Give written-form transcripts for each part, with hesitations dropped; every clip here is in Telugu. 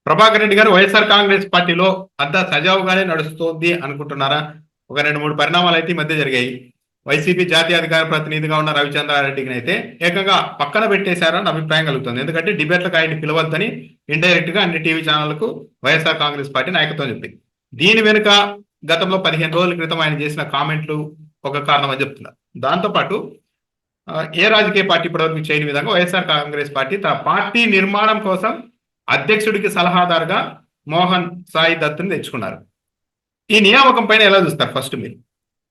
ప్రభాకర్ రెడ్డి గారు వైఎస్ఆర్ కాంగ్రెస్ పార్టీలో అంతా సజావుగానే నడుస్తోంది అనుకుంటున్నారా? ఒక 2-3 పరిణామాలు అయితే ఈ మధ్య జరిగాయి. వైసీపీ జాతీయ అధికార ప్రతినిధిగా ఉన్న రవిచంద్రారెడ్డిని అయితే ఏకంగా పక్కన పెట్టేశారని అభిప్రాయం కలుగుతుంది. ఎందుకంటే డిబేట్లకు ఆయన్ని పిలవద్దని ఇండైరెక్ట్ గా అన్ని టీవీ ఛానళ్లకు వైఎస్ఆర్ కాంగ్రెస్ పార్టీ నాయకత్వం చెప్పింది. దీని వెనుక గతంలో 15 రోజుల క్రితం ఆయన చేసిన కామెంట్లు ఒక కారణం అని చెప్తున్నారు. దాంతోపాటు ఏ రాజకీయ పార్టీ ఇప్పటివరకు చేయని విధంగా వైఎస్ఆర్ కాంగ్రెస్ పార్టీ తన పార్టీ నిర్మాణం కోసం అధ్యక్షుడికి సలహాదారుగా మోహన్ సాయి దత్తుని తెచ్చుకున్నారు. ఈ నియామకం పైన ఎలా చూస్తారు? ఫస్ట్ మీరు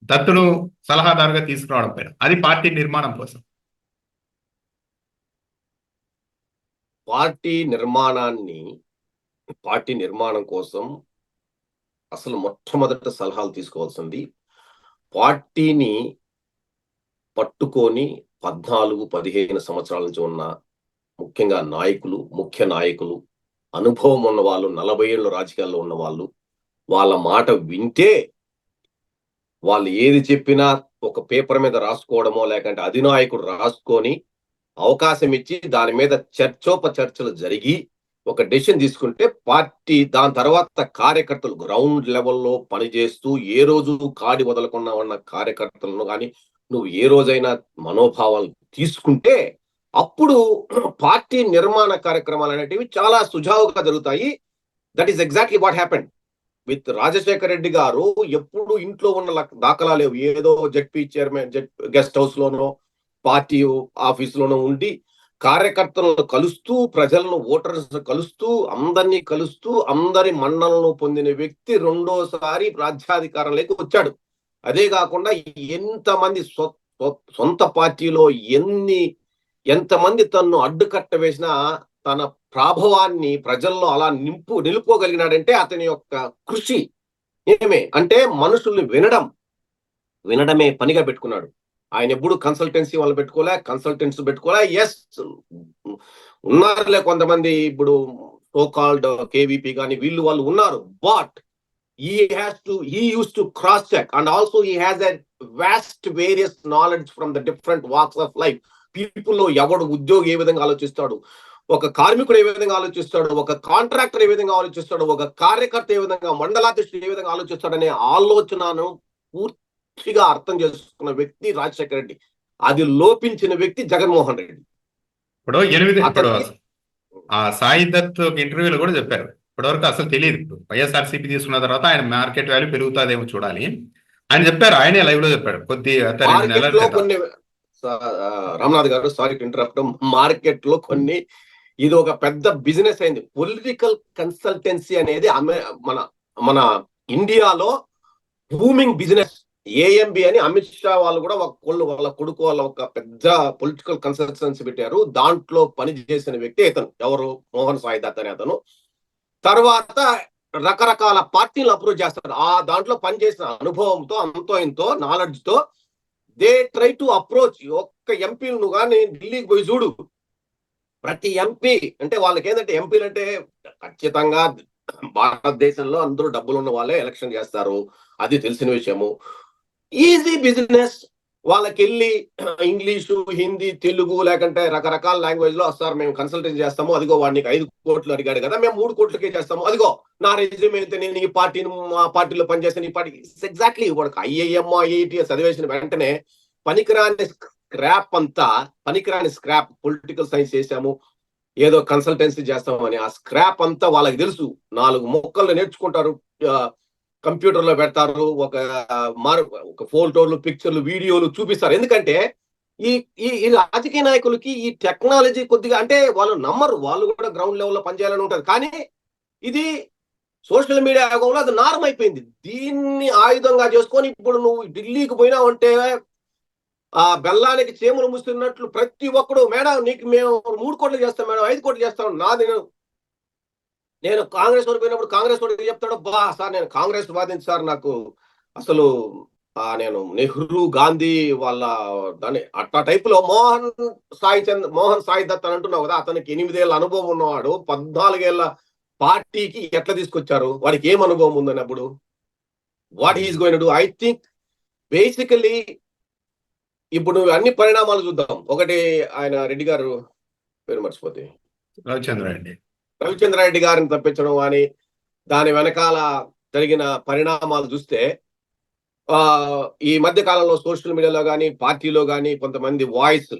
దత్తును సలహాదారుగా తీసుకురావడం పైన, అది పార్టీ నిర్మాణం కోసం. పార్టీ నిర్మాణం కోసం అసలు మొట్టమొదట సలహాలు తీసుకోవాల్సింది పార్టీని పట్టుకొని 14-15 సంవత్సరాల నుంచి ఉన్న ముఖ్యంగా ముఖ్య నాయకులు, అనుభవం ఉన్న వాళ్ళు, 40 ఏళ్ళు రాజకీయాల్లో ఉన్న వాళ్ళు, వాళ్ళ మాట వింటే వాళ్ళు ఏది చెప్పినా ఒక పేపర్ మీద రాసుకోవడమో లేకంటే అధినాయకుడు రాసుకొని అవకాశం ఇచ్చి దాని మీద చర్చలు జరిగి ఒక డెసిషన్ తీసుకుంటే పార్టీ దాని తర్వాత కార్యకర్తలు గ్రౌండ్ లెవెల్లో పనిచేస్తూ ఏ రోజు కాడి వదలకుండా ఉన్న కార్యకర్తలను కానీ నువ్వు ఏ రోజైనా మనోభావాలు తీసుకుంటే అప్పుడు పార్టీ నిర్మాణ కార్యక్రమాలు అనేటివి చాలా సుజావుగా జరుగుతాయి. That is exactly what happened with Rajasekhara Reddy గారు. ఎప్పుడు ఇంట్లో ఉన్న దాఖలా లేవు. ఏదో జెడ్పీ చైర్మన్ గెస్ట్ హౌస్ లోనో పార్టీ ఆఫీసులోనో ఉండి కార్యకర్తలను కలుస్తూ, ప్రజలను ఓటర్స్ కలుస్తూ, అందరినీ కలుస్తూ, అందరి మన్నలను పొందిన వ్యక్తి రెండోసారి రాజ్యాధికారంలోకి వచ్చాడు. అదే కాకుండా ఎంతమంది సొంత పార్టీలో ఎంతమంది తన్ను అడ్డుకట్ట వేసినా తన ప్రాభవాన్ని ప్రజల్లో అలా నిలుపుకోగలిగినాడంటే అతని యొక్క కృషి అంటే మనుషుల్ని వినడమే పనిగా పెట్టుకున్నాడు. ఆయన ఎప్పుడు కన్సల్టెన్సీ వాళ్ళు పెట్టుకోలే. ఎస్ ఉన్నారులే కొంతమంది, ఇప్పుడు సో కాల్డ్ కేవీపీ కానీ వాళ్ళు ఉన్నారు. But he used to cross check, and also he has a vast various knowledge from the different walks of life. People లో ఎవడు ఉద్యోగి ఏ విధంగా ఆలోచిస్తాడు, ఒక కార్మికుడు ఏ విధంగా ఆలోచిస్తాడు, ఒక కాంట్రాక్టర్ ఏ విధంగా ఆలోచిస్తాడు, ఒక కార్యకర్త ఏ విధంగా, మండలాధ్యక్షుడు ఏ విధంగా ఆలోచిస్తాడు అనే ఆలోచనను పూర్తిగా అర్థం చేసుకున్న వ్యక్తి రాజశేఖర రెడ్డి. అది లోపించిన వ్యక్తి జగన్మోహన్ రెడ్డి. ఇప్పుడు సాయి దత్ ఇంటర్వ్యూలో కూడా చెప్పారు, ఇప్పటివరకు అసలు తెలియదు, వైఎస్ఆర్సీపీ తీసుకున్న తర్వాత ఆయన మార్కెట్ వాల్యూ పెరుగుతుందేమో చూడాలి అని చెప్పారు. ఆయనే లైవ్ లో చెప్పాడు. కొన్ని రామ్నాథ్ గారు, సారీ టు ఇంటరప్ట్, మార్కెట్ లో కొన్ని ఇది ఒక పెద్ద బిజినెస్ అయింది. పొలిటికల్ కన్సల్టెన్సీ అనేది మన ఇండియాలో బూమింగ్ బిజినెస్. ఏఎంబి అని అమిత్ షా వాళ్ళు కూడా వాళ్ళ కొడుకు వాళ్ళ ఒక పెద్ద పొలిటికల్ కన్సల్టెన్సీ పెట్టారు. దాంట్లో పనిచేసిన వ్యక్తి ఇతను ఎవరు, మోహన్ సాయి దత్ అనే అతను. తర్వాత రకరకాల పార్టీలు అప్రోచ్ చేస్తారు. ఆ దాంట్లో పనిచేసిన అనుభవంతో, అంతో ఇంతో నాలెడ్జ్ తో దే ట్రై టు అప్రోచ్. ఒక్క ఎంపీలు కానీ ఢిల్లీకి పోయి చూడు, ప్రతి ఎంపీ అంటే వాళ్ళకి ఏంటంటే ఎంపీలు అంటే ఖచ్చితంగా భారతదేశంలో అందరూ డబ్బులు ఉన్న వాళ్ళే ఎలక్షన్ చేస్తారు, అది తెలిసిన విషయము. Easy business. వాళ్ళకి వెళ్ళి ఇంగ్లీషు, హిందీ, తెలుగు లేకంటే రకరకాల లాంగ్వేజ్ లో సార్ మేము కన్సల్టెన్సీ చేస్తాము, అదిగో వాడికి 5 కోట్లు అడిగాడు కదా, మేము 3 కోట్లకే చేస్తాము, అదిగో నా రెజ్యూమ్ అయితే నేను ఈ పార్టీని, మా పార్టీలో పనిచేస్తాను, ఈ పార్టీ. ఎగ్జాక్ట్లీ వాడికి ఐఐఎం, ఐఐటి చదివేసిన వెంటనే పనికిరాని స్క్రాప్ పొలిటికల్ సైన్స్ చేసాము, ఏదో కన్సల్టెన్సీ చేస్తామని ఆ స్క్రాప్ అంతా వాళ్ళకి తెలుసు. 4 మొక్కలు నేర్చుకుంటారు, కంప్యూటర్ లో పెడతారు, ఒక ఫోటోలు, పిక్చర్లు, వీడియోలు చూపిస్తారు. ఎందుకంటే ఈ రాజకీయ నాయకులకి ఈ టెక్నాలజీ కొద్దిగా అంటే వాళ్ళు నమ్మరు, వాళ్ళు కూడా గ్రౌండ్ లెవెల్లో పనిచేయాలని ఉంటుంది. కానీ ఇది సోషల్ మీడియా యుగంలో అది నార్మ్ అయిపోయింది. దీన్ని ఆయుధంగా చేసుకొని ఇప్పుడు నువ్వు ఢిల్లీకి పోయినావంటే ఆ బెల్లానికి చేములు ముస్తున్నట్లు ప్రతి ఒక్కడు, మేడం నీకు మేము 3 కోట్లు చేస్తాం మేడం, 5 కోట్లు చేస్తాం. నేను కాంగ్రెస్ వాడు పోయినప్పుడు కాంగ్రెస్ వాడు చెప్తాడు, సార్ నేను కాంగ్రెస్ బాధించి సార్, నాకు అసలు నేను నెహ్రూ, గాంధీ వాళ్ళ దాని అట్లా టైప్ లో మోహన్ సాయి దత్ అని అంటున్నావు కదా, అతనికి 8 ఏళ్ళ అనుభవం ఉన్నవాడు 14 ఏళ్ళ పార్టీకి ఎట్లా తీసుకొచ్చారు, వాడికి ఏం అనుభవం ఉందని అప్పుడు what he's going to do? I think basically ఇప్పుడు అన్ని పరిణామాలు చూద్దాం. ఒకటి ఆయన రెడ్డి గారు పేరు మర్చిపోతే రవిచంద్రారెడ్డి గారిని తప్పించడం కానీ దాని వెనకాల జరిగిన పరిణామాలు చూస్తే ఈ మధ్య కాలంలో సోషల్ మీడియాలో కానీ పార్టీలో కానీ కొంతమంది వాయిస్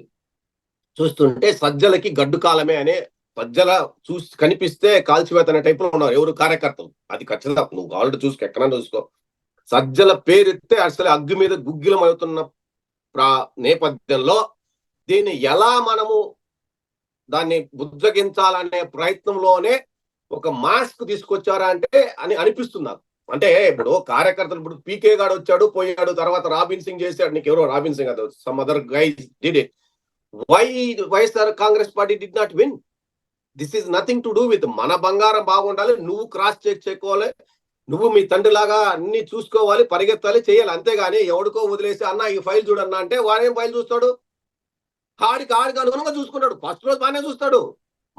చూస్తుంటే సజ్జలకి గడ్డు కాలమే అనే సజ్జల చూసి కనిపిస్తే కాల్చివేత అనే టైప్ లో ఉన్నారు ఎవరు కార్యకర్తలు. అది ఖచ్చితంగా నువ్వు ఆల్రెడీ చూసుకో, ఎక్కడన్నా చూసుకో. సజ్జల పేరెత్తే అసలు అగ్గి మీద గుగ్గిలం అవుతున్న నేపథ్యంలో దీన్ని ఎలా మనము దాన్ని బుజ్జగించాలనే ప్రయత్నంలోనే ఒక మాస్క్ తీసుకొచ్చారా అంటే అని అనిపిస్తుంది నాకు. అంటే ఇప్పుడు కార్యకర్తలు ఇప్పుడు పీకే గాడు వచ్చాడు పోయాడు, తర్వాత రాబిన్ సింగ్ చేశాడు, నీకు ఎవరో రాబిన్ సింగ్ అదో some other guys did it. Why YSR Congress Party did not win? This is nothing to do with మన బంగారం బాగుండాలి, నువ్వు క్రాస్ చెక్ చేసుకోవాలి, నువ్వు మీ తండ్రిలాగా అన్ని చూసుకోవాలి, పరిగెత్తాలి, చేయాలి. అంతేగాని ఎవడికో వదిలేసి అన్న ఈ ఫైల్ చూడన్నా అంటే వాడేం ఫైల్ చూస్తాడు? ఆడికి అనుగుణంగా చూసుకుంటాడు. ఫస్ట్ రోజు బాగానే చూస్తాడు,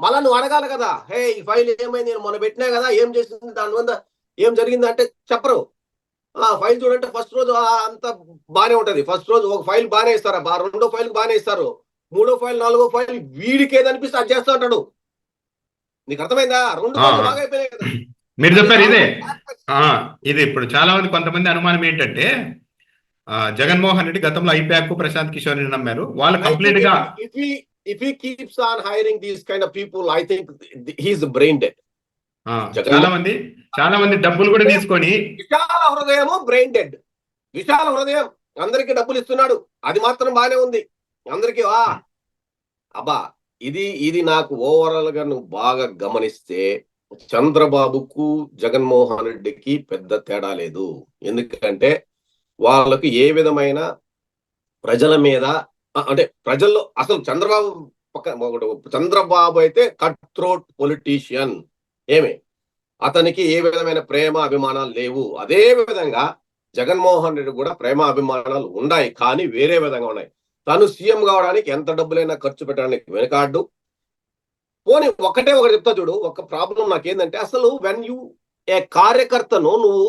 మళ్ళా నువ్వు అడగాలి కదా, హే ఈ ఫైల్ ఏమైంది, నేను మొన్న పెట్టినా కదా, ఏం చేసింది, దాని వల్ల ఏం జరిగింది అంటే చెప్పరు. ఫైల్ చూడంటే ఫస్ట్ రోజు అంత బానే ఉంటది. ఫస్ట్ రోజు ఒక ఫైల్ బాగానే ఇస్తారు, రెండో ఫైల్ బాగానే ఇస్తారు, మూడో ఫైల్ నాలుగో ఫైల్ వీడికి ఏదనిపిస్తే అది చేస్తూ ఉంటాడు. నీకు అర్థమైందా? రెండు బాగా అయిపోయినాయి కదా. మీరు చెప్పారు ఇదే. ఇది ఇప్పుడు చాలా మంది కొంతమంది అనుమానం ఏంటంటే జగన్మోహన్ రెడ్డి గతంలో ఐపాక్ ప్రశాంత్ కిషోర్ ని నమ్మారు, వాళ్ళు కంప్లీట్ గా if he keeps on hiring these kind of people, I think he's brain dead. చాలా మంది డబ్బులు కూడా తీసుకొని విశాల హృదయము బ్రెయిన్ డెడ్. విశాల హృదయం అందరికి డబ్బులు ఇస్తున్నాడు, అది మాత్రం బానే ఉంది అందరికి. అబ్బా ఇది నాకు ఓవరాల్ గా నువ్వు బాగా గమనిస్తే చంద్రబాబుకు జగన్మోహన్ రెడ్డికి పెద్ద తేడా లేదు. ఎందుకంటే వాళ్ళకు ఏ విధమైన ప్రజల మీద అంటే ప్రజల్లో అసలు చంద్రబాబు అయితే కట్ థ్రోట్ పొలిటీషియన్, అతనికి ఏ విధమైన ప్రేమ అభిమానాలు లేవు. అదే విధంగా జగన్మోహన్ రెడ్డి కూడా ప్రేమ అభిమానాలు ఉన్నాయి, కానీ వేరే విధంగా ఉన్నాయి. తను సీఎం కావడానికి ఎంత డబ్బులైనా ఖర్చు పెట్టడానికి వెనకాడ్డు. పోనీ ఒకటి చెప్తా చూడు, ఒక ప్రాబ్లం నాకేందంటే అసలు వెన్ యూ ఏ కార్యకర్తను నువ్వు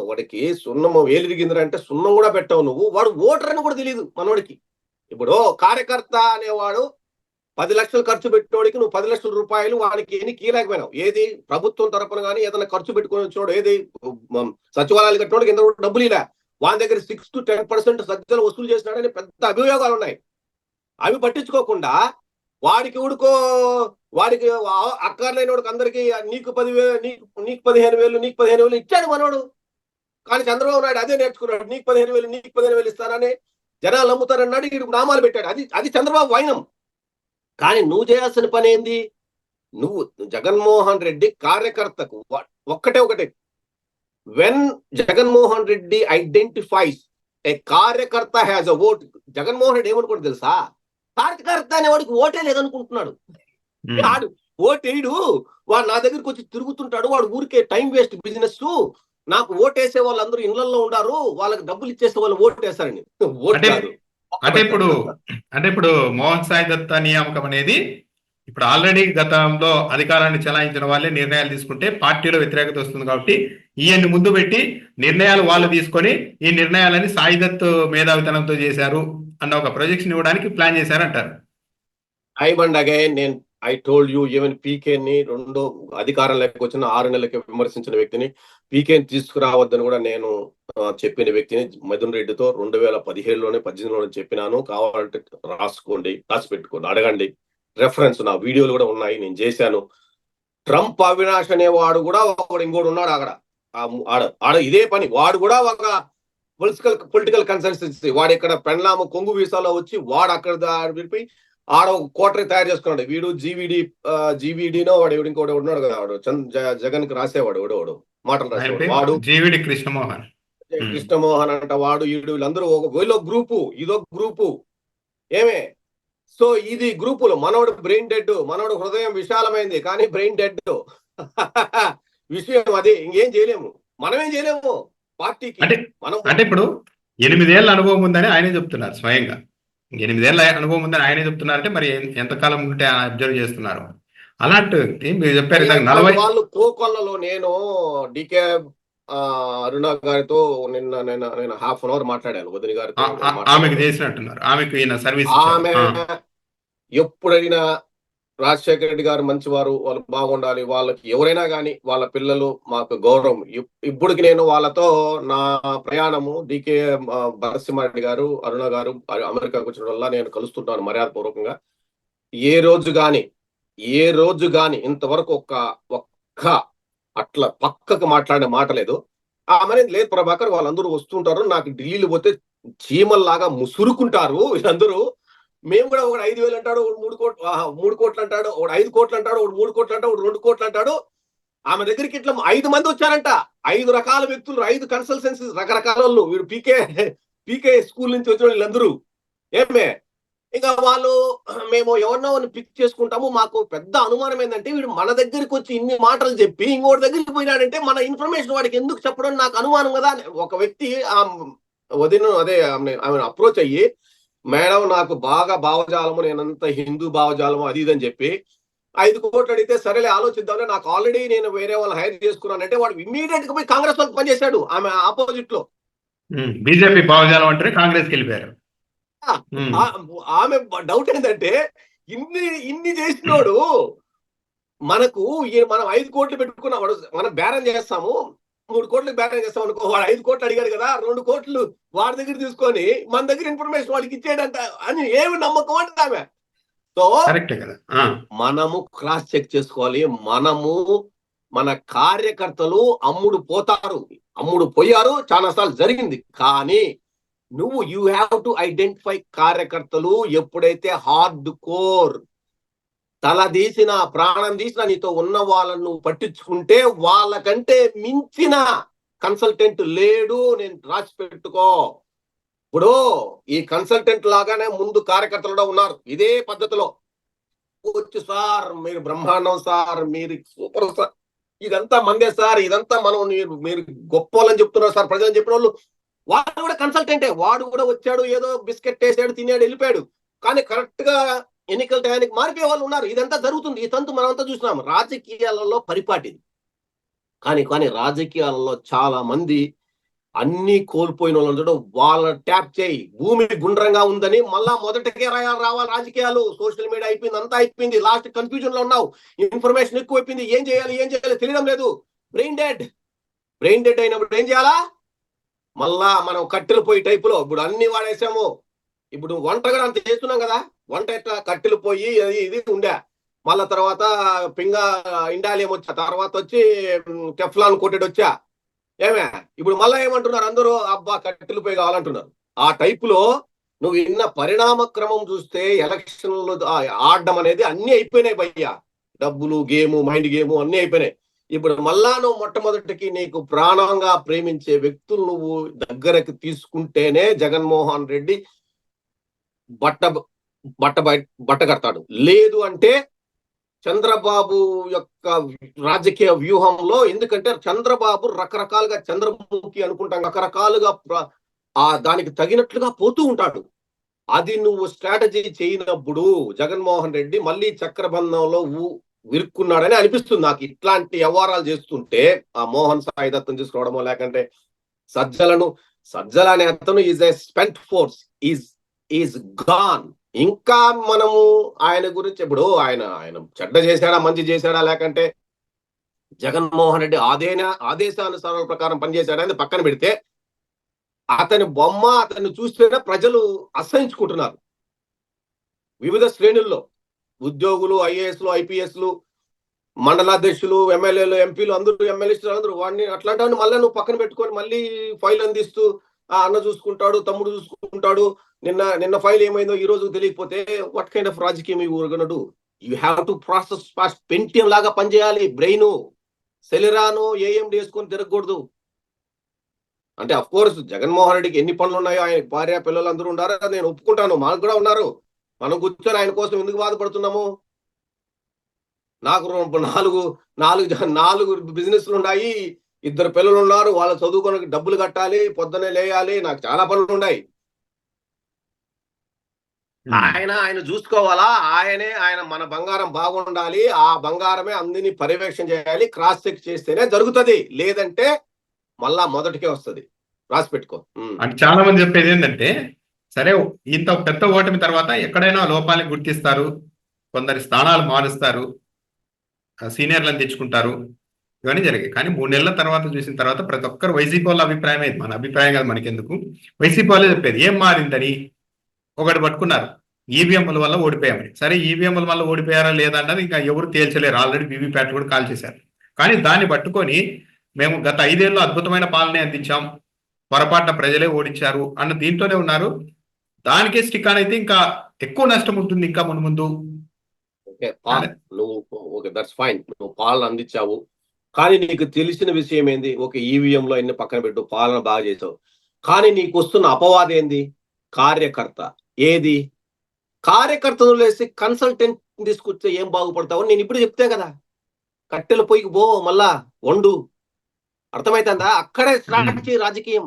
వాడికి సున్నం వేలిరిగిందంటే సున్నం కూడా పెట్టావు నువ్వు, వాడు ఓటర్ అని కూడా తెలియదు మనోడికి. ఇప్పుడు కార్యకర్త అనేవాడు 10 లక్షలు ఖర్చు పెట్టేవాడికి నువ్వు 10 లక్షల రూపాయలు వాడికి ఎన్ని కీలేకపోయినావు. ఏది ప్రభుత్వం తరపున కానీ ఏదైనా ఖర్చు పెట్టుకుని వచ్చాడు, ఏది సచివాలయాలు కట్టినోడికి ఎంత డబ్బులు ఇలా వాని దగ్గర 6 to 10% సజ్జలు వసూలు చేసినాడని పెద్ద అభియోగాలు ఉన్నాయి. అవి పట్టించుకోకుండా వాడికి అక్కర్లేని వాడికి అందరికి నీకు 10,000 నీకు 15,000 ఇచ్చాడు మనోడు. కానీ చంద్రబాబు నాయుడు అదే నేర్చుకున్నాడు, నీకు 15,000 ఇస్తానని జనాలు నమ్ముతారన్నాడు, వీడికి నామాలు పెట్టాడు. అది చంద్రబాబు వైనం. కానీ నువ్వు చేయాల్సిన పని ఏంది? నువ్వు జగన్మోహన్ రెడ్డి కార్యకర్తకు ఒకటే when Jaganmohan Reddy identifies a కార్యకర్త has a vote. Jaganmohan Reddy ఏమనుకుంటు తెలుసా, కార్యకర్త అనేవాడికి ఓటే లేదనుకుంటున్నాడు. వాడు ఓటేడు, వాడు నా దగ్గరికి వచ్చి తిరుగుతుంటాడు, వాడు ఊరికే టైం వేస్ట్ బిజినెస్. నాకు ఓటేసే వాళ్ళందరూ ఇళ్లలో ఉండారు, వాళ్ళకి డబ్బులు ఇచ్చేసే వాళ్ళు ఓటేస్తారని. అంటే ఇప్పుడు మోహన్ సాయి దత్తా నియామకం అనేది ఇప్పుడు ఆల్రెడీ గతంలో అధికారాన్ని చెలాయించిన వాళ్ళే నిర్ణయాలు తీసుకుంటే పార్టీలో వ్యతిరేకత వస్తుంది కాబట్టి ఈయన్ని ముందు పెట్టి నిర్ణయాలు వాళ్ళు తీసుకొని ఈ నిర్ణయాలని సాయి దత్ మేధావితనంతో చేశారు అన్న ఒక ప్రొజెక్షన్ ఇవ్వడానికి ప్లాన్ చేశారంటారు. ఐ టోల్డ్ యూ, ఈవెన్ పీకేని రెండో అధికారం లేకపోవచ్చిన 6 నెలలకి విమర్శించిన వ్యక్తిని, పీకేని తీసుకురావద్దని కూడా నేను చెప్పిన వ్యక్తిని మిథున్ రెడ్డితో 2017లోనే 18లోనే చెప్పినాను. కావాలంటే రాసుకోండి, రాసి పెట్టుకోండి, అడగండి, రెఫరెన్స్ నా వీడియోలు కూడా ఉన్నాయి, నేను చేశాను. ట్రంప్ అవినాష్ అనేవాడు కూడా ఒకడు ఇంకోటి ఉన్నాడు ఆడ ఇదే పని. వాడు కూడా ఒక పొలిటికల్ కన్సల్టెన్సీ, వాడు ఇక్కడ పెండ్లాము కొంగు వీసాలో వచ్చి వాడు అక్కడ విడిపోయి ఆడ ఒక కోటరీ తయారు చేసుకున్నాడు. వీడు జీవీడీనో వాడు ఇంకోటి ఉన్నాడు కదా, వాడు జగన్ కి రాసేవాడు ఎవడోడు మాటలు రాసేవాడు, వాడు జీవీడి కృష్ణమోహన్ అంట, వాడు వీళ్ళందరూ వీళ్ళో గ్రూపు, ఇదో గ్రూపు. సో ఇది గ్రూపులు. మనోడు బ్రెయిన్ డెడ్, మనోడు హృదయం విశాలమైంది కానీ బ్రెయిన్ డెడ్. విషయం అది, ఇంకేం చేయలేము, మనమేం చేయలేము పార్టీకి. అంటే ఇప్పుడు 8 ఏళ్ళ అనుభవం ఉందని ఆయనే చెప్తున్నారు స్వయంగా. 8 ఏళ్ళ అనుభవం ఉందని ఆయనే చెప్తున్నారంటే మరి ఎంతకాలం ఉంటే అబ్జర్వ్ చేస్తున్నారు. అలాంటి మీరు చెప్పారు 40 వాళ్ళు కోకొల్లలో. నేను డికే అరుణ గారితో నేను హాఫ్ అన్ అవర్ మాట్లాడాను, వదిన గారితో. ఆమెకు చేసినట్టున్నారు, ఆమెకు ఈయన సర్వీస్. ఆమె ఎప్పుడైనా రాజశేఖర రెడ్డి గారు మంచివారు, వాళ్ళు బాగుండాలి, వాళ్ళకి ఎవరైనా కానీ వాళ్ళ పిల్లలు మాకు గౌరవం. ఇప్పటికి నేను వాళ్ళతో నా ప్రయాణము డికే భరసింహారెడ్డి గారు, అరుణ గారు అమెరికాకు వచ్చిన వల్ల నేను కలుస్తుంటాను మర్యాద పూర్వకంగా. ఏ రోజు గాని ఇంతవరకు ఒక్క అట్లా పక్కకు మాట్లాడిన మాట లేదు. ఆమెనేది లేదు ప్రభాకర్, వాళ్ళందరూ వస్తుంటారు, నాకు ఢిల్లీలో పోతే చీమల్లాగా ముసురుకుంటారు వీళ్ళందరూ. మేము కూడా ఒకడు 5,000 అంటాడు, ఒకడు 3 కోట్లు అంటాడు, ఒకడు 5 కోట్లు అంటాడు, ఒకడు 3 కోట్లు అంటాడు, ఒకడు 2 కోట్లు అంటాడు. ఆమె దగ్గరికి ఇట్లా 5 మంది వచ్చారంట, 5 రకాల వ్యక్తులు, 5 కన్సల్టెన్సీస్, రకరకాల వాళ్ళు. వీడు పీకే స్కూల్ నుంచి వచ్చిన వీళ్ళందరూ ఏమే. ఇంకా వాళ్ళు మేము ఎవరినో పిక్ చేసుకుంటాము. మాకు పెద్ద అనుమానం ఏంటంటే వీడు మన దగ్గరికి వచ్చి ఇన్ని మాటలు చెప్పి ఇంకోటి దగ్గరికి పోయినాడంటే మన ఇన్ఫర్మేషన్ వాడికి ఎందుకు చెప్పడం నాకు అనుమానం కదా. ఒక వ్యక్తి ఆమె అప్రోచ్ అయ్యి, మేడం నాకు బాగా భావజాలము, నేనంత హిందూ భావజాలము అది ఇదని చెప్పి 5 కోట్లు అడిగితే సరేలే ఆలోచిద్దామని, నాకు ఆల్రెడీ నేను వేరే వాళ్ళని హైర్ చేసుకున్నానంటే వాడు ఇమ్మీడియట్ గా పోయి కాంగ్రెస్ వాళ్ళకి పనిచేశాడు ఆమె ఆపోజిట్ లో. బీజేపీ భావజాలం అంటే కాంగ్రెస్కి వెళ్ళిపోయారు. ఆమె డౌట్ ఏంటంటే ఇన్ని చేసినోడు మనకు మనం 5 కోట్లు పెట్టుకున్నాడు, మనం బేరం చేస్తాము, 3 కోట్లు బేరం చేస్తాం అనుకో, వాడు 5 కోట్లు అడిగాడు కదా, 2 కోట్లు వాడి దగ్గర తీసుకొని మన దగ్గర ఇన్ఫర్మేషన్ వాడికి ఇచ్చేయడంట అని ఏమి నమ్మకం అంటే ఆమె. సో మనము క్రాస్ చెక్ చేసుకోవాలి. మన కార్యకర్తలు అమ్ముడు పోయారు, చాలా సార్లు జరిగింది. కానీ యూ హ్యావ్ టు ఐడెంటిఫై కార్యకర్తలు ఎప్పుడైతే హార్డ్ కోర్ తల తీసిన ప్రాణం తీసిన నీతో ఉన్న వాళ్ళను పట్టించుకుంటే వాళ్ళకంటే మించిన కన్సల్టెంట్ లేడు, నేను రాసి పెట్టుకో. ఇప్పుడు ఈ కన్సల్టెంట్ లాగానే ముందు కార్యకర్తలు ఉన్నారు ఇదే పద్ధతిలో వచ్చి, సార్ మీరు బ్రహ్మాండం సార్, మీరు సూపర్ సార్, ఇదంతా మందే సార్, ఇదంతా మనం మీరు గొప్ప వాళ్ళని చెప్తున్నారు సార్ ప్రజలు చెప్పిన వాళ్ళు. వాడు కూడా కన్సల్టెంటే, వాడు కూడా వచ్చాడు, ఏదో బిస్కెట్ వేసాడు, తిన్నాడు, వెళ్ళిపోయాడు. కానీ కరెక్ట్ గా ఎన్నికల టయానికి మారిపోయే వాళ్ళు ఉన్నారు. ఇదంతా జరుగుతుంది, ఈ తంతు మనమంతా చూసినాం. రాజకీయాలలో పరిపాటిది. కానీ రాజకీయాలలో చాలా మంది అన్ని కోల్పోయిన వాళ్ళు వాళ్ళ ట్యాప్ చేయి, భూమి గుండ్రంగా ఉందని మళ్ళా మొదటికే రావాలి రాజకీయాలు. సోషల్ మీడియా అయిపోయింది, అంతా అయిపోయింది, లాస్ట్ కన్ఫ్యూజన్ లో ఉన్నావు, ఇన్ఫర్మేషన్ ఎక్కువ అయిపోయింది, ఏం చేయాలి తెలియడం లేదు. బ్రెయిన్ డెడ్ అయినప్పుడు ఏం చేయాలా? మళ్ళా మనం కట్టెలు పోయి టైపులో ఇప్పుడు అన్ని వాడేసాము. ఇప్పుడు వంట కూడా అంత చేస్తున్నాం కదా, వంట ఎట్లా కట్టెలు పోయి ఇది ఉండే, మళ్ళా తర్వాత ఇండాలియం వచ్చా, తర్వాత వచ్చి టెఫ్లాన్ కోటెడ్ వచ్చా. ఇప్పుడు మళ్ళా ఏమంటున్నారు అందరూ, అబ్బా కట్టెలు పోయి కావాలంటున్నారు. ఆ టైపులో నువ్వు ఇన్న పరిణామ క్రమం చూస్తే ఎలక్షన్లు ఆడడం అనేది అన్ని అయిపోయినాయి భయ్యా. డబ్బులు గేము, మైండ్ గేము అన్ని అయిపోయినాయి. ఇప్పుడు మళ్ళా నువ్వు మొట్టమొదటికి నీకు ప్రాణంగా ప్రేమించే వ్యక్తులు నువ్వు దగ్గరకు తీసుకుంటేనే జగన్మోహన్ రెడ్డి బట్ట కడతాడు. లేదు అంటే చంద్రబాబు యొక్క రాజకీయ వ్యూహంలో, ఎందుకంటే చంద్రబాబు రకరకాలుగా చంద్రముఖి అనుకుంటాం, రకరకాలుగా దానికి తగినట్లుగా పోతూ ఉంటాడు. అది నువ్వు స్ట్రాటజీ చేయనప్పుడు జగన్మోహన్ రెడ్డి మళ్ళీ చక్రబంధంలో విరుక్కున్నాడని అనిపిస్తుంది నాకు. ఇట్లాంటి వ్యవహారాలు చేస్తుంటే ఆ మోహన్ సాయి దత్తం తీసుకోవడమో, లేకంటే సజ్జల అనే అతను is a spent force, is gone. ఇంకా మనము ఆయన గురించి ఇప్పుడు ఆయన చెడ్డ చేశాడా మంచి చేశాడా, లేకంటే జగన్మోహన్ రెడ్డి ఆదేశానుసారాల ప్రకారం పనిచేశాడా అని పక్కన పెడితే, అతని బొమ్మ అతన్ని చూస్తేనే ప్రజలు అసహించుకుంటున్నారు. వివిధ శ్రేణుల్లో ఉద్యోగులు, ఐఏఎస్లు, ఐపీఎస్లు, మండలాధ్యక్షులు, ఎమ్మెల్యేలు, ఎంపీలు, అందరూ ఎమ్మెల్యేలు అందరూ వాడిని అట్లాంటి మళ్ళీ నువ్వు పక్కన పెట్టుకొని మళ్ళీ ఫైల్ అందిస్తూ అన్న చూసుకుంటాడు, తమ్ముడు చూసుకుంటాడు, నిన్న ఫైల్ ఏమైందో ఈ రోజు తెలియకపోతే వాట్ కైండ్ ఆఫ్ రాజకీయం ఊరగనడు. You have to process fast. Pentium లాగా పనిచేయాలి బ్రెయిన్. సెలిరాను ఏఎండి వేసుకొని తిరగకూడదు. అంటే అఫ్ కోర్స్ జగన్మోహన్ రెడ్డికి ఎన్ని పనులు ఉన్నాయో, ఆయన భార్య పిల్లలు అందరూ ఉన్నారు, నేను ఒప్పుకుంటాను, మాకు కూడా ఉన్నారు. మనం కూర్చొని ఆయన కోసం ఎందుకు బాధపడుతున్నాము? నాకు 4 బిజినెస్లు ఉన్నాయి, 2 పిల్లలు ఉన్నారు, వాళ్ళ చదువుకోనికి డబ్బులు కట్టాలి, పొద్దునే లేయాలి, నాకు చాలా పనులు ఉన్నాయి. ఆయన చూసుకోవాలా? ఆయన మన బంగారం బాగుండాలి, ఆ బంగారమే అందరినీ పర్యవేక్షణ చేయాలి, క్రాస్ చెక్ చేస్తేనే జరుగుతుంది. లేదంటే మళ్ళా మొదటికే వస్తుంది. రాసి పెట్టుకో. అంటే చాలా మంది చెప్పేది ఏంటంటే, సరే ఇంత పెద్ద ఓటమి తర్వాత ఎక్కడైనా లోపాలని గుర్తిస్తారు, కొందరి స్థానాలు మారుస్తారు, సీనియర్లను తెచ్చుకుంటారు, ఇవన్నీ జరిగాయి. కానీ 3 నెలల తర్వాత చూసిన తర్వాత ప్రతి ఒక్కరు వైసీపీ వాళ్ళ అభిప్రాయం అయింది. మన అభిప్రాయం కాదు మనకెందుకు, వైసీపీ వాళ్ళే చెప్పేది ఏం మారిందని. ఒకటి పట్టుకున్నారు, ఈవీఎంల వల్ల ఓడిపోయామని. సరే ఈవీఎంల వల్ల ఓడిపోయారా లేదా అన్నది ఇంకా ఎవరు తేల్చలేరు, ఆల్రెడీ వీవీప్యాట్ కూడా కాల్ చేశారు. కానీ దాన్ని పట్టుకొని మేము గత 5 ఏళ్ళు అద్భుతమైన పాలనే అందించాం, పొరపాటున ప్రజలే ఓడించారు అన్న దీంట్లోనే ఉన్నారు. దానికే స్టిక్ అని అయితే ఇంకా ఎక్కువ నష్టం ఉంటుంది ఇంకా ముందు. నువ్వు ఓకే, దట్స్ ఫైన్, నువ్వు పాలన అందించావు. కానీ నీకు తెలిసిన విషయం ఏంది? ఒక ఈవీఎంలో అన్ని పక్కన పెట్టు, పాలన బాగా చేసావు. కానీ నీకు వస్తున్న అపవాదం ఏంది? కార్యకర్త. ఏది? కార్యకర్తను లేసి కన్సల్టెంట్ తీసుకొస్తే ఏం బాగుపడతావు? నేను ఇప్పుడు చెప్తే కదా, కట్టెల పొయ్యికి పో, మళ్ళా వండు. అర్థమైతుందా? అక్కడే స్టార్ట్ చేయి రాజకీయం.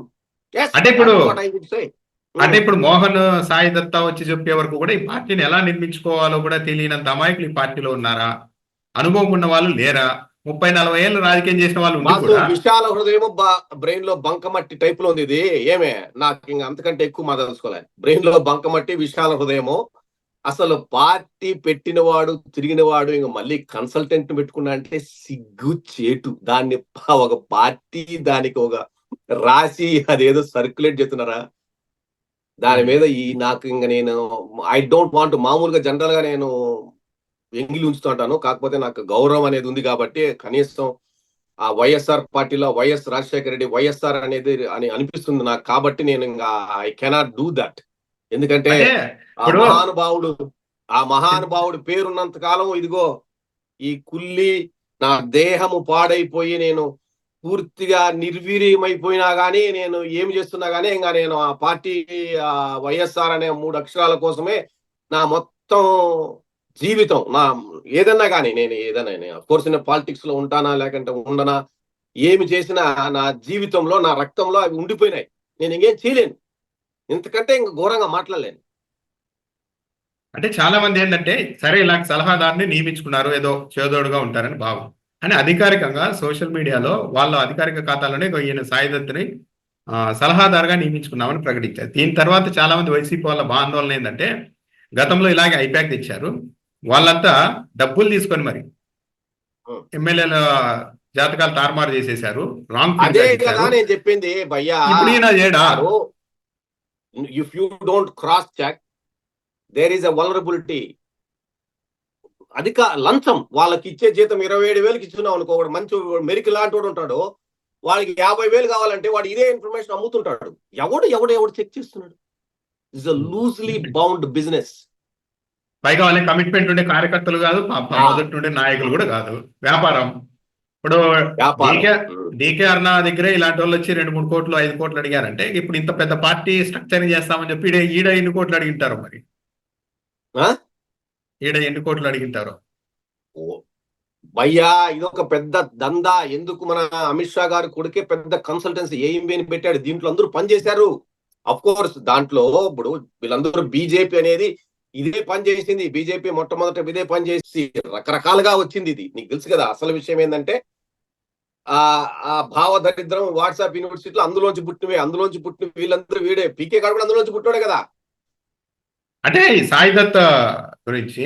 అంటే ఇప్పుడు మోహన్ సాయి దత్తా వచ్చి చెప్పే వరకు కూడా ఈ పార్టీని ఎలా నిర్మించుకోవాలో కూడా తెలియనంత అమాయకులు ఈ పార్టీలో ఉన్నారా? అనుభవం ఉన్న వాళ్ళు లేరా? 30-40 ఏళ్ళు రాజకీయం చేసిన వాళ్ళు ఉండి కూడా విశాల హృదయం బ్రెయిన్ లో బంకమట్టి టైప్ లో ఉంది ఇది. ఏమే, నాకు ఇంకా అంతకంటే ఎక్కువ మా తెలుసుకోలే. బ్రెయిన్ లో బంకమట్టి, విశాల హృదయము. అసలు పార్టీ పెట్టినవాడు, తిరిగినవాడు ఇంక మళ్ళీ కన్సల్టెంట్ పెట్టుకున్నా అంటే సిగ్గు చేటు. దాన్ని ఒక పార్టీ దానికి ఒక రాసి అదేదో సర్క్యులేట్ చేస్తున్నారా? దాని మీద నాకు ఇంకా నేను ఐ డోంట్ వాంట్, మామూలుగా జనరల్ గా నేను ఎంగిలి ఉంచుతుంటాను. కాకపోతే నాకు గౌరవం అనేది ఉంది కాబట్టి కనీసం ఆ వైఎస్ఆర్ పార్టీలో వైఎస్ రాజశేఖర రెడ్డి వైఎస్ఆర్ అనేది అని అనిపిస్తుంది నాకు. కాబట్టి నేను ఇంకా ఐ కెనాట్ డూ దట్. ఎందుకంటే ఆ మహానుభావుడు పేరున్నంత కాలం ఇదిగో ఈ కుల్లి నా దేహము పాడైపోయి నేను పూర్తిగా నిర్వీర్యమైపోయినా గానీ, నేను ఏమి చేస్తున్నా గానీ ఇంకా నేను ఆ పార్టీ వైఎస్ఆర్ అనే 3 అక్షరాల కోసమే నా మొత్తం జీవితం, నా ఏదన్నా కానీ నేను కోర్స్ పాలిటిక్స్ లో ఉంటానా లేకంటే ఉండనా, ఏమి చేసినా నా జీవితంలో నా రక్తంలో అవి ఉండిపోయినాయి. నేను ఇంకేం చేయలేను, ఇంతకంటే ఇంక ఘోరంగా మాట్లాడలేను. అంటే చాలా మంది ఏంటంటే సరే ఇలాంటి సలహాదారుని నియమించుకున్నారు, ఏదో చేదోడుగా ఉంటారని భావం. అని అధికారికంగా సోషల్ మీడియాలో వాళ్ళ అధికారిక ఖాతాలోనే ఈయన సాయి దత్తుని సలహాదారుగా నియమించుకున్నామని ప్రకటించారు. దీని తర్వాత చాలా మంది వైసీపీ వాళ్ళ ఆందోళన ఏంటంటే గతంలో ఇలాగే ఐపాక్ తెచ్చారు, వాళ్ళంతా డబ్బులు తీసుకొని మరి ఎమ్మెల్యేల జాతకాలు తారుమారు చేసేశారు. అదే కదా నేను చెప్పింది భయ్యా. If you don't cross check there is a vulnerability. అధిక లంచం వాళ్ళకి ఇచ్చే జీతం 27,000 ఇచ్చున్నావు అనుకో, మంచి మెరికి లాంటి వాడు ఉంటాడు, వాడికి 50,000 కావాలంటే వాడు ఇదే ఇన్ఫర్మేషన్ అమ్ముతుంటాడు. ఎవడు చెక్ చేస్తున్నాడు? It's a loosely bound business. పైగా వాళ్ళ కమిట్మెంట్ ఉండే కార్యకర్తలు కాదు, మొదటి ఉండే నాయకులు కూడా కాదు, వ్యాపారం. ఇప్పుడు డీకే అరుణ దగ్గరే ఇలాంటి వాళ్ళు వచ్చి 2-3 కోట్లు 5 కోట్లు అడిగారంటే ఇప్పుడు ఇంత పెద్ద పార్టీ స్ట్రక్చరింగ్ చేస్తామని చెప్పి ఈడ ఎన్ని కోట్లు అడిగింటారు మరి? ఈడ ఎన్ని కోట్లు అడిగింటారు? భయ్యా ఇదొక పెద్ద దందా. ఎందుకు మన అమిత్ షా గారు కొడుకే పెద్ద కన్సల్టెన్సీ ఏఎంబీని పెట్టాడు. దీంట్లో అందరూ పనిచేశారు. అఫ్ కోర్స్ దాంట్లో ఇప్పుడు వీళ్ళందరూ బీజేపీ అనేది ఇదే పని చేసింది. బీజేపీ మొట్టమొదట ఇదే పని చేసి రకరకాలుగా వచ్చింది. ఇది నీకు తెలుసు కదా. అసలు విషయం ఏంటంటే ఆ భావ దరిద్రం వాట్సాప్ యూనివర్సిటీలో అందులోంచి పుట్టిన వీళ్ళందరూ వీడే. పీకే గారు కూడా అందులోంచి పుట్టాడే కదా. అంటే ఈ సాయి దత్ గురించి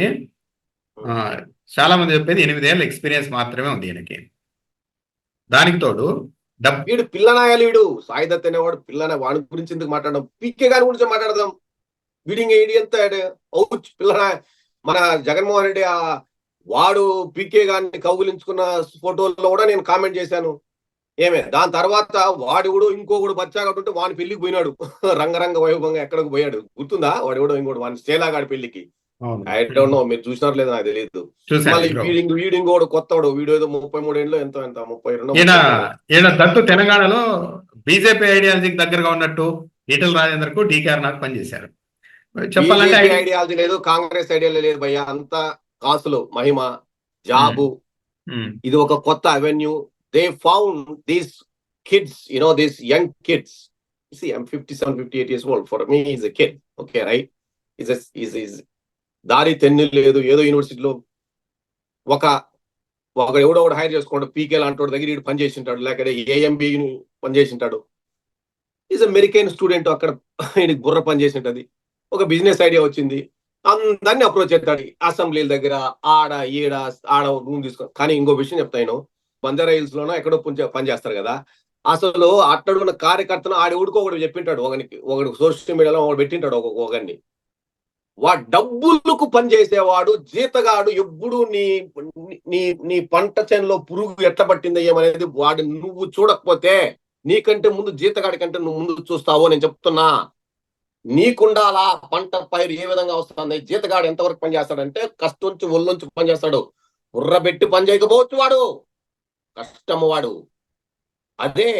చాలా మంది చెప్పేది 8 ఏళ్ళ ఎక్స్పీరియన్స్ మాత్రమే ఉంది ఈయనకి. దానికి తోడు వీడు పిల్లనాయాలి. వీడు సాయి దత్ అనేవాడు పిల్లన. వాడి గురించి ఎందుకు మాట్లాడడం? పీకే గారి గురించి మాట్లాడదాం. వీడింగ్ ఏడి ఎంత పిల్లనా. మన జగన్మోహన్ రెడ్డి వాడు పీకే గారిని కౌగులించుకున్న ఫోటోల్లో కూడా నేను కామెంట్ చేశాను. ఏమే దాని తర్వాత వాడు కూడా ఇంకొకడు బచ్చాగా ఉంటే వాడి పెళ్లికి పోయినాడు. రంగరంగ వైభవంగా ఎక్కడికి పోయాడు గుర్తుందా? వాడు కూడా ఇంకోటి వాడి శేలాగాడి పెళ్లికి. ఐ డోంట్ నో, మీరు చూసినారు లేదా నాకు తెలియదు. మళ్ళీ వీడింగ్ కూడా కొత్తవాడు. వీడియో ఏదో 33 ఏళ్ళు ఎంత 32 దత్తు తెలంగాణలో బీజేపీ ఐడియాలజీకి దగ్గరగా ఉన్నట్టు ఈటల రాజేందర్ కు డీకే అరుణకు పనిచేశారు. చెప్పాలంటే ఐడియాలజీ లేదు, కాంగ్రెస్ ఐడియాలజీ లేదు భయ్యా. అంతా కాసులు, మహిమ, జాబు. ఇది ఒక కొత్త avenue. They found these kids, these young kids. You see, I'm 57, 58 years old. For me, he's a kid. Okay, right? He's దారి తెన్ను లేదు. ఏదో యూనివర్సిటీలో ఎవడో హైర్ చేసుకోండి. పీకే లాంటి దగ్గర వీడు పని చేసింటాడు, లేకపోతే ఏఎంబి పని చేసింటాడు. Is American student. అక్కడ బుర్ర పని చేసింటది. ఒక బిజినెస్ ఐడియా వచ్చింది. అందరినీ అప్రోచ్ చేస్తాడు అసెంబ్లీల దగ్గర, ఆడ రూమ్ తీసుకొని. కానీ ఇంకో విషయం చెప్తాను, బంజారా హిల్స్ లోనో ఎక్కడో పని చేస్తారు కదా, అసలు అట్టడున్న కార్యకర్తను ఆడెవడికో ఒకటి చెప్పింటాడు, ఒకటి సోషల్ మీడియాలో ఒకటి పెట్టింటాడు ఒకరిని. డబ్బులకు పనిచేసేవాడు జీతగాడు ఎప్పుడు నీ నీ నీ పంట చేనులో పురుగు ఎట్లా పట్టింది ఏమనేది వాడు నువ్వు చూడకపోతే, నీకంటే ముందు జీతగాడి కంటే నువ్వు ముందు చూస్తావో నేను చెప్తున్నా. నీకుండాలా పంట పైరు ఏ విధంగా వస్తుంది, జీతగాడు ఎంతవరకు పనిచేస్తాడంటే కష్టంచి ఒళ్ళొంచి పనిచేస్తాడు, బుర్రబెట్టి పని చేయకపోవచ్చు వాడు, కష్టము వాడు. అదే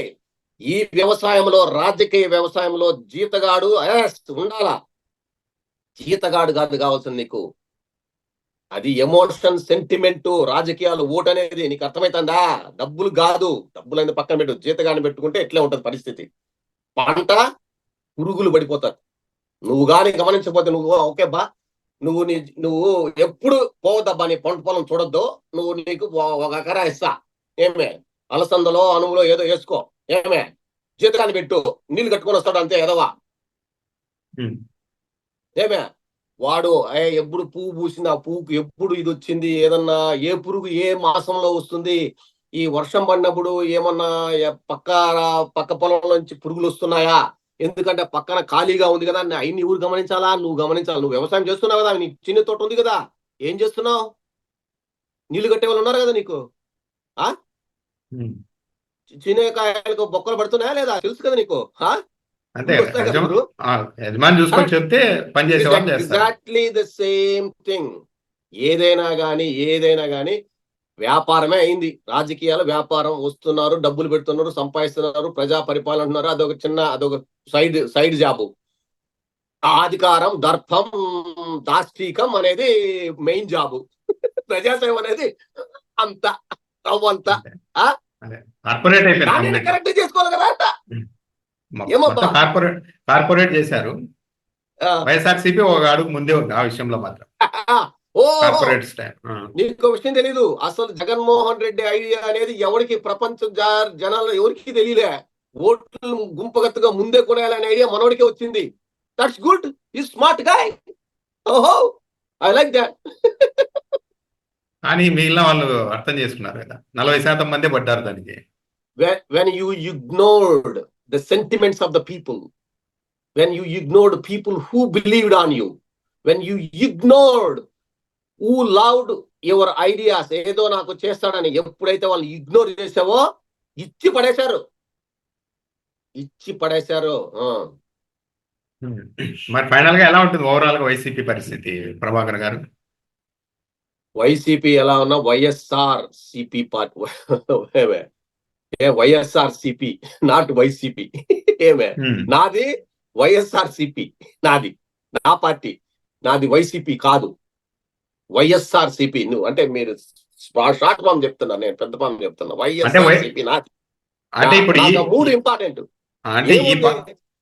ఈ వ్యవసాయంలో, రాజకీయ వ్యవసాయంలో జీతగాడు ఉండాలా. జీతగాడు కాదు కావాల్సింది నీకు, అది ఎమోషన్, సెంటిమెంట్. రాజకీయాలు ఓటు అనేది నీకు అర్థమవుతుందా? డబ్బులు కాదు, డబ్బులు అనేది పక్కన పెట్టు, జీతగాడిని పెట్టుకుంటే ఎట్లే ఉంటది పరిస్థితి. పంట పురుగులు పడిపోతారు. నువ్వు కానీ గమనించకపోతే నువ్వు ఓకే బా, నువ్వు ఎప్పుడు పోవద్దబ్బా నీ పంట పొలం చూడొద్దు, నీకు ఒక ఎకరా ఇస్తా, ఏమే అలసందలో అనువులో ఏదో వేసుకో, ఏమే జీతగాన్ని పెట్టు, నీళ్లు కట్టుకొని వస్తాడు అంతే ఎదవా. ఏమే వాడు ఎప్పుడు పువ్వు పూసింది, ఆ పువ్వుకు ఎప్పుడు ఇది వచ్చింది, ఏదన్నా ఏ పురుగు ఏ మాసంలో వస్తుంది, ఈ వర్షం పడినప్పుడు ఏమన్నా పక్క పొలంలో నుంచి పురుగులు వస్తున్నాయా, ఎందుకంటే పక్కన ఖాళీగా ఉంది కదా, అన్ని ఊరు గమనించాలా, నువ్వు గమనించాలి. నువ్వు వ్యవసాయం చేస్తున్నావు కదా, నీకు చిన్న తోట ఉంది కదా, ఏం చేస్తున్నావు? నీళ్లు కట్టే వాళ్ళు ఉన్నారు కదా నీకు, చిన్నకాయలకు బొక్కలు పడుతున్నాయా లేదా తెలుసు కదా నీకు. Exactly the same thing. ఏదైనా గాని వ్యాపారమే అయింది. రాజకీయాలు వ్యాపారం, వస్తున్నారు, డబ్బులు పెడుతున్నారు, సంపాదిస్తున్నారు, ప్రజా పరిపాలన అంటున్నారు, అదొక సైడ్ జాబు. అధికారం, దర్పం, దాష్టీకం అనేది మెయిన్ జాబు. ప్రజాసేవ అనేది అంతా అవ్వంతా కరెక్ట్ చేసుకోవాలి కదా అంట. కార్పొరేట్ చేశారు. వైఎస్ఆర్సీపీ ఒక అడుగు ముందే ఉంది ఆ విషయంలో మాత్రం. నీకు విషయం తెలీదు, అసలు జగన్మోహన్ రెడ్డి ఐడియా అనేది ఎవరికి, ప్రపంచ జనాలు ఎవరికి తెలియలే. ఓట్లు గుంపగత్తుగా ముందే కొనేయాలనే ఐడియా మనోడికే వచ్చింది. దట్స్ గుడ్, ఈ స్మార్ట్ గాయ్. ఓహో, ఐ లైక్ దట్. కానీ మిగిలిన వాళ్ళు అర్థం చేసుకున్నారు కదా, 40% మందే పడ్డారు దానికి. When you ignored the sentiments of the people, when you ignored people who believed on you, when you ignored who loved your ideas, ఏదో నాకు చేస్తాడని ఎప్పుడైతే వాళ్ళు ఇగ్నోర్ చేసావో ఇచ్చి పడేశారు. మరి ఫైనల్ గా ఎలా ఉంటుంది ఓవరాల్ గా వైసీపీ పరిస్థితి ప్రభాకర్ గారు? వైసీపీ ఎలా ఉన్నా YSR CP party, YSR CP, not YCP. ఏమే నాది వైఎస్ఆర్ సిపి, నా పార్టీ, నాది వైసీపీ కాదు, వైఎస్ఆర్ సిపి. నువ్వు అంటే మీరు షార్ట్ ఫామ్ చెప్తున్నా, నేను పెద్ద ఫామ్ చెప్తున్నా. వైఎస్ఆర్ సిపి నాది. అంటే ఇప్పుడు మూడు ఇంపార్టెంట్.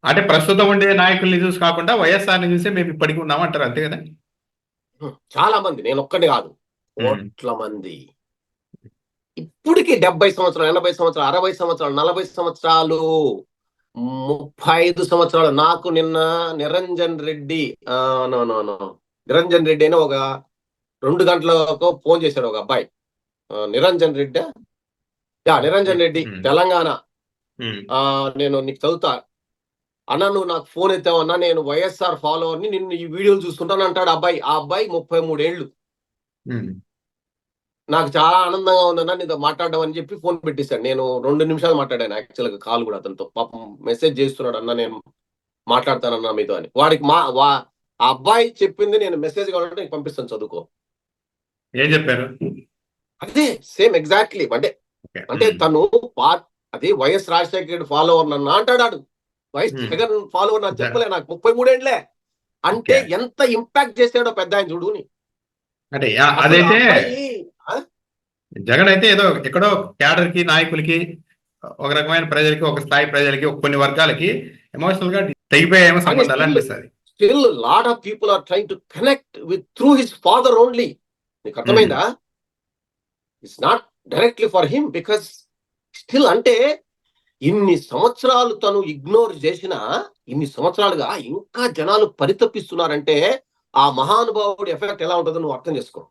అంటే ప్రస్తుతం ఉండే నాయకుల్ని చూసి కాకుండా వైఎస్ఆర్ ని చూసి మేము ఇప్పటికీ ఉన్నాం అంటారు, అంతే కదా? చాలా మంది, నేను ఒక్కడే కాదు, కోట్ల మంది ఇప్పటికి 70 సంవత్సరాలు, 80 సంవత్సరాలు, 60 సంవత్సరాలు, 40 సంవత్సరాలు, 35 సంవత్సరాలు. నాకు నిన్న నిరంజన్ రెడ్డి అని ఒక 2 గంటలకు ఫోన్ చేశాడు ఒక అబ్బాయి. నిరంజన్ రెడ్డి తెలంగాణ. నేను నీకు చదువుతా అన్నా, నువ్వు నాకు ఫోన్ ఎత్తావన్నా, నేను వైఎస్ఆర్ ఫాలోవర్ని, నిన్ను ఈ వీడియోలు చూసుకుంటాను అంటాడు అబ్బాయి. ఆ అబ్బాయి 33 ఏళ్ళు. నాకు చాలా ఆనందంగా ఉందన్నా నీతో మాట్లాడడం అని చెప్పి ఫోన్ పెట్టేశాడు. నేను 2 నిమిషాలు మాట్లాడాను యాక్చువల్గా కాల్ కూడా అతనితో. పాపం మెసేజ్ చేస్తున్నాడు, అన్న నేను మాట్లాడతానన్నా మీతో అని. వాడికి ఆ అబ్బాయి చెప్పింది నేను మెసేజ్ కావాలంటే నీకు పంపిస్తాను, చదువుకో. ఏం చెప్పారు? అదే సేమ్ ఎగ్జాక్ట్లీ. అంటే తను అది వైఎస్ రాజశేఖర రెడ్డి ఫాలోవర్ నన్ను అంటాడు, వైఎస్ జగన్ ఫాలోవర్ నాకు చెప్పలే, నాకు 33 ఏళ్లే. అంటే ఎంత ఇంపాక్ట్ చేశాడో పెద్ద ఆయన చూడుని. అంటే అదైతే జగన్ అయితే ఏదో ఎక్కడో క్యాడర్ కి, నాయకులకి, ఒక రకమైన ప్రజలకి, ఒక స్థాయి ప్రజలకి, కొన్ని వర్గాలకి ఎమోషనల్ గా తెగిపోయేమో సంబంధాలు అనిపిస్తుంది. Still lot of people are trying to connect with through his father only. నీకు అర్థమైందా? It's not directly for him because still అంటే ఇన్ని సంవత్సరాలు తను ఇగ్నోర్ చేసినా, ఇన్ని సంవత్సరాలుగా ఇంకా జనాలు పరితపిస్తున్నారంటే ఆ మహానుభావుడి ఎఫెక్ట్ ఎలా ఉంటుందో నువ్వు అర్థం చేసుకో.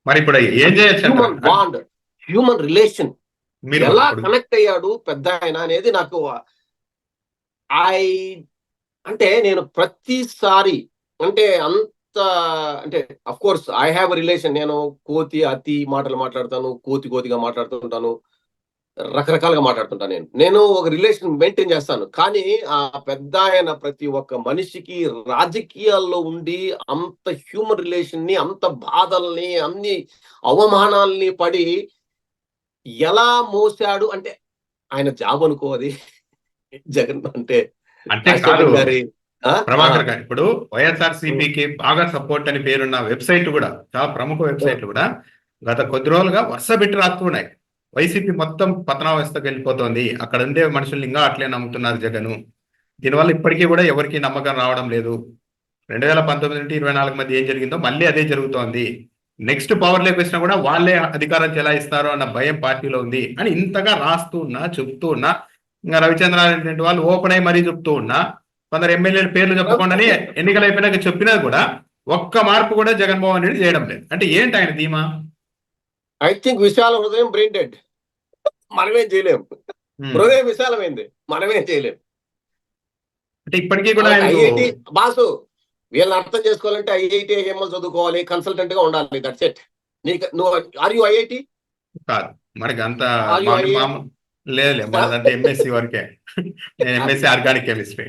మరి ఇప్పుడు ఏం చేయొచ్చు హ్యూమన్ అంటారు? బాండ్, హ్యూమన్ రిలేషన్ మీరు ఎలా ఇప్పుడు కనెక్ట్ అయ్యాడు పెద్ద ఆయన అనేది నాకు ఐ అంటే నేను ప్రతిసారి అంటే అంత అంటే of course I have relation. నేను కోతి అతి మాటలు మాట్లాడతాను, కోతిగా మాట్లాడుతుంటాను, రకరకాలుగా మాట్లాడుతుంటాను. నేను ఒక రిలేషన్ మెయింటైన్ చేస్తాను. కానీ ఆ పెద్ద ఆయన ప్రతి ఒక్క మనిషికి రాజకీయాల్లో ఉండి అంత హ్యూమన్ రిలేషన్ ని, అంత బాధల్ని, అన్ని అవమానాల్ని పడి ఎలా మోసాడు అంటే ఆయన జాబ్ అనుకో అది. జగన్ అంటే అంటే కాదు రాజశేఖర్ గారి ప్రభాకర్ గారు, ఇప్పుడు వైఎస్ఆర్సీపీకి బాగా సపోర్ట్ అని పేరున్న వెబ్సైట్ కూడా, చాలా ప్రముఖ వెబ్సైట్లు కూడా గత కొద్ది రోజులుగా వరుస పెట్టి రాస్తున్నాయి. వైసీపీ మొత్తం పతనావస్థకు వెళ్ళిపోతుంది, అక్కడ ఉండే మనుషులు ఇంకా అట్లే నమ్ముతున్నారు జగను, దీనివల్ల ఇప్పటికీ కూడా ఎవరికి నమ్మకం రావడం లేదు, 2019 నుండి 24 మధ్య ఏం జరిగిందో మళ్ళీ అదే జరుగుతోంది, నెక్స్ట్ పవర్ లోకి వచ్చినా కూడా వాళ్ళే అధికారం చెలాయిస్తారు అన్న భయం పార్టీలో ఉంది అని ఇంతగా రాస్తూ ఉన్నా, చెప్తూ ఉన్నా, ఇంకా రవిచంద్రారెడ్డి వాళ్ళు ఓపెన్ అయ్యి మరీ చెప్తూ ఉన్నా, కొందరు ఎమ్మెల్యేల పేర్లు చెప్పకుండానే ఎన్నికలు అయిపోయినాక చెప్పినా కూడా ఒక్క మార్పు కూడా జగన్మోహన్ రెడ్డి చేయడం లేదు. అంటే ఏంటి ఆయన ధీమా? ఐ థింక్ విశాల హృదయం బ్రెయిన్ డెడ్. మనమేం చేయలేం. హృదయం విశాలమైంది, మనమేం చేయలేం. అంటే ఇప్పటికీ కూడా ఐఐటి బాసు వీళ్ళని అర్థం చేసుకోవాలంటే ఐఐటి ఐఎంఎల్ చదువుకోవాలి, కన్సల్టెంట్ గా ఉండాలి. That's it. నీకు నువ్వు ఆర్ యు ఐఐటి? కాదు, మనకి అంత ఆర్ యు ఐఏ? లేదు, మనదంటే ఎంఎస్సి వరకే. నేను ఎంఎస్సి ఆర్గానిక్ కెమిస్ట్రీ.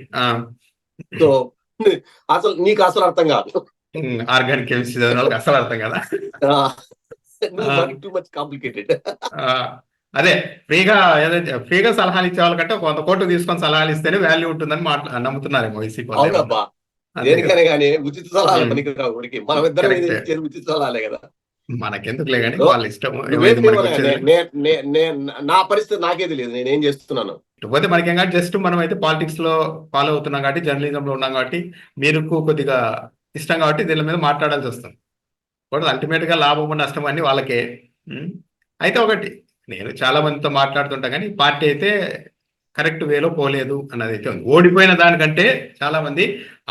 సో అసలు నీకు అసలు అర్థం కాదు. ఆర్గానిక్ కెమిస్ట్రీ చదివిన వాళ్ళకి అసలు అర్థం కదా. Too much complicated. అదే ఫ్రీగా ఏదైతే ఫ్రీగా సలహాలు ఇచ్చే వాళ్ళకంటే 100 కోట్లు తీసుకొని సలహాలు ఇస్తేనే వాల్యూ ఉంటుందని నమ్ముతున్నారేమో వైసీపీ వాళ్ళు. అవునబ్బా, దేనికనే కానీ ఉచిత సలహాలు పనికిరావు. ఊరికి మనం ఇద్దరం ఇచ్చేది ఉచిత సలహాలే కదా. మనకెందుకులే కానీ వాళ్ళ ఇష్టం. నా పరిస్థితి నాకే తెలియదు, నేనేం చేస్తున్నాను. పోతే మనకేం కాబట్టి జస్ట్ మనం అయితే పాలిటిక్స్ లో ఫాలో అవుతున్నాం కాబట్టి, జర్నలిజం లో ఉన్నాం కాబట్టి, మీరు కొద్దిగా ఇష్టం కాబట్టి దీని మీద మాట్లాడాల్సి వస్తుంది. కూడా అల్టిమేట్ గా లాభం నష్టం అన్ని వాళ్ళకే. అయితే ఒకటి, నేను చాలా మందితో మాట్లాడుతుంటా కానీ పార్టీ అయితే కరెక్ట్ వేలో పోలేదు అన్నది అయితే ఉంది. ఓడిపోయిన దానికంటే చాలా మంది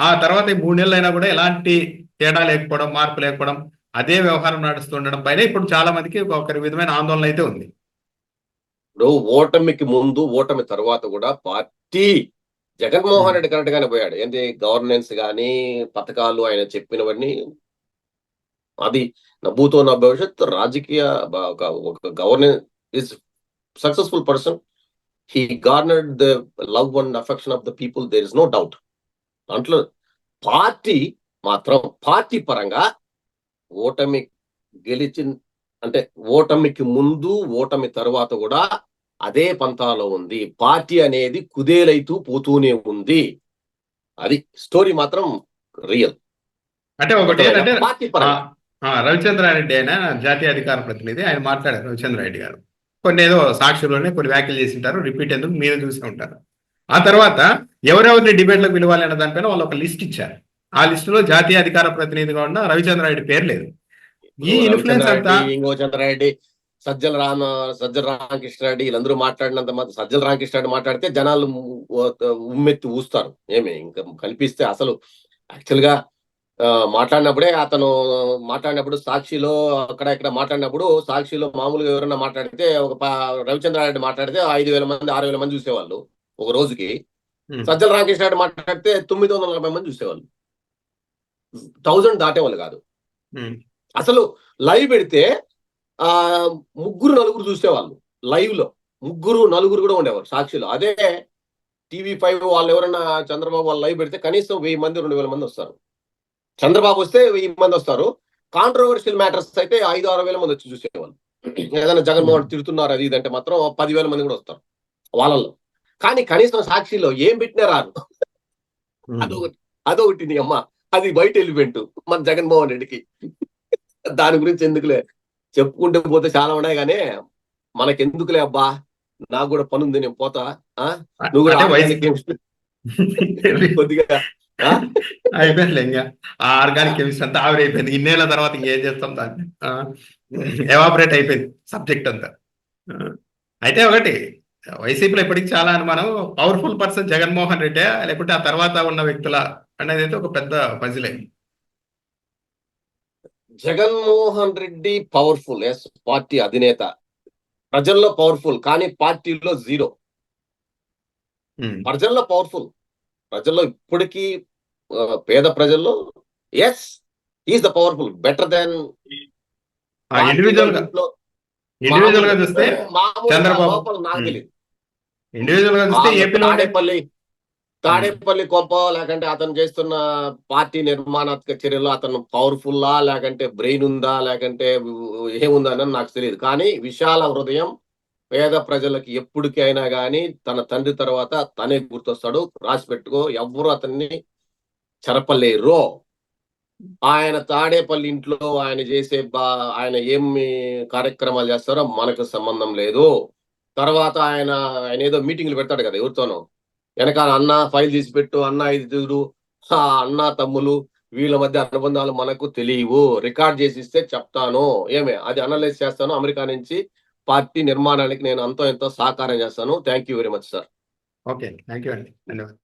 ఆ తర్వాత 3 నెలలు అయినా కూడా ఎలాంటి తేడా లేకపోవడం, మార్పు లేకపోవడం, అదే వ్యవహారం నడుస్తుండడం పైన ఇప్పుడు చాలా మందికి ఒక విధమైన ఆందోళన అయితే ఉంది. ఇప్పుడు ఓటమికి ముందు, ఓటమి తర్వాత కూడా పార్టీ జగన్మోహన్ రెడ్డి కరెక్ట్ గానే పోయాడు. ఏంటి గవర్నెన్స్ కానీ, పథకాలు ఆయన చెప్పినవన్నీ, అది నవ్వుతో నా భవిష్యత్. రాజకీయ ఒక governance is successful person. He garnered the love and affection of the people, there is no doubt. దాంట్లో పార్టీ మాత్రం పార్టీ పరంగా ఓటమి గెలిచి అంటే ఓటమికి ముందు, ఓటమి తర్వాత కూడా అదే పంతాలో ఉంది. పార్టీ అనేది కుదేలైతూ పోతూనే ఉంది. అది స్టోరీ మాత్రం రియల్. అంటే ఒకటి ఏంటంటే పార్టీ పరంగా రవిచంద్రారెడ్డి ఆయన జాతీయ అధికార ప్రతినిధి, ఆయన మాట్లాడారు. రవిచంద్రారెడ్డి గారు కొన్ని ఏదో సాక్షుల్లోనే కొన్ని వ్యాఖ్యలు చేసి ఉంటారు, రిపీట్ ఎందుకు మీరు చూసి ఉంటారు. ఆ తర్వాత ఎవరెవరిని డిబేట్లకు పిలవాలి అన్న దానిపైన వాళ్ళు ఒక లిస్ట్ ఇచ్చారు. ఆ లిస్టులో జాతీయ అధికార ప్రతినిధిగా ఉన్న రవిచంద్రారెడ్డి పేరు లేదు. ఈ ఇన్ఫ్లుయెన్స్ అంతా ఇంగోచంద్రారెడ్డి, సజ్జల రామకృష్ణారెడ్డి వీళ్ళందరూ మాట్లాడినంత మాత్రం, సజ్జల రామకృష్ణారెడ్డి మాట్లాడితే జనాలు ఉమ్మెత్తి ఊస్తారు. ఏమి ఇంకా కల్పిస్తే అసలు యాక్చువల్ గా మాట్లాడినప్పుడే అతను మాట్లాడినప్పుడు సాక్షిలో అక్కడ ఇక్కడ మాట్లాడినప్పుడు, సాక్షిలో మామూలుగా ఎవరైనా మాట్లాడితే ఒక రవిచంద్రారెడ్డి మాట్లాడితే 5,000 మంది 6,000 మంది చూసేవాళ్ళు ఒక రోజుకి. సజ్జల రామకృష్ణారెడ్డి మాట్లాడితే 940 మంది చూసేవాళ్ళు, 1000 దాటేవాళ్ళు కాదు. అసలు లైవ్ పెడితే 3-4 చూసేవాళ్ళు లైవ్ లో, 3-4 కూడా ఉండేవారు సాక్షిలో. అదే TV5 వాళ్ళు ఎవరైనా చంద్రబాబు వాళ్ళు లైవ్ పెడితే కనీసం 1000 మంది 2,000 మంది వస్తారు. చంద్రబాబు వస్తే 1000 మంది వస్తారు. కాంట్రవర్షియల్ మ్యాటర్స్ అయితే 5-6 వేల మంది వచ్చి చూసేవాళ్ళు. ఏదైనా జగన్మోహన్ తిడుతున్నారు అది ఇదంటే మాత్రం 10,000 మంది కూడా వస్తారు వాళ్ళల్లో. కానీ కనీసం సాక్షిలో ఏం పెట్టినా రారు. అదొకటి నీ అమ్మ, అది బయట ఎలిమెంట్ మన జగన్మోహన్ రెడ్డికి. దాని గురించి ఎందుకులే, చెప్పుకుంటూ పోతే చాలా ఉన్నాయి కానీ మనకెందుకులే అబ్బా, నాకు కూడా పని ఉంది, నేను పోతా. నువ్వు కూడా కొద్దిగా అయిపోయింది ఇంకా ఆ ఆర్గానిక్ కెమిస్ట్రీ అంతా ఆవిరైపోయింది. ఇన్నేళ్ల తర్వాత ఇంకేం చేస్తాం, దాన్ని ఎవాపరేట్ అయిపోయింది సబ్జెక్ట్ అంతా. అయితే ఒకటి, వైసీపీలో ఇప్పటికి చాలా అనుమానం, పవర్ఫుల్ పర్సన్ జగన్మోహన్ రెడ్డి లేకుంటే ఆ తర్వాత ఉన్న వ్యక్తుల అనేది అయితే ఒక పెద్ద పజిలే. Jaganmohan Reddy powerful, yes, party అధినేత, ప్రజల్లో పవర్ఫుల్, కానీ పార్టీలో జీరో. ప్రజల్లో పవర్ఫుల్, ప్రజల్లో ఇప్పటికీ పేద ప్రజల్లో ఎస్ is the powerful, better than individual గా చూస్తే చంద్రబాబు లోపల నాకు తెలియదు. ఇండివిజువల్ గా చూస్తే ఏపీలో తాడేపల్లి కొంప, లేకంటే అతను చేస్తున్న పార్టీ నిర్మాణాత్మక చర్యలు అతను పవర్ఫుల్లా, లేకంటే బ్రెయిన్ ఉందా, లేకంటే ఏముందా అని నాకు తెలియదు. కానీ విశాల హృదయం, పేద ప్రజలకి ఎప్పటికైనా కానీ తన తండ్రి తర్వాత తనే గుర్తొస్తాడు. రాసి పెట్టుకో, ఎవ్వరు అతన్ని చెరపలేరు. ఆయన తాడేపల్లి ఇంట్లో ఆయన చేసే ఆయన ఏమి కార్యక్రమాలు చేస్తారో మనకు సంబంధం లేదు. తర్వాత ఆయన ఏదో మీటింగ్లు పెడతాడు కదా ఎవరితోనో, వెనకాల అన్న ఫైల్ తీసి పెట్టు, అన్న ఇది చూడు, అన్న తమ్ములు వీళ్ళ మధ్య అనుబంధాలు మనకు తెలియవు, రికార్డ్ చేసి ఇస్తే చెప్తాను, ఏమే అది అనలైజ్ చేస్తాను, అమెరికా నుంచి పార్టీ నిర్మాణానికి నేను ఎంతో సహకారం చేస్తాను. Thank you very much sir. Okay, thank you అండి, ధన్యవాదాలు.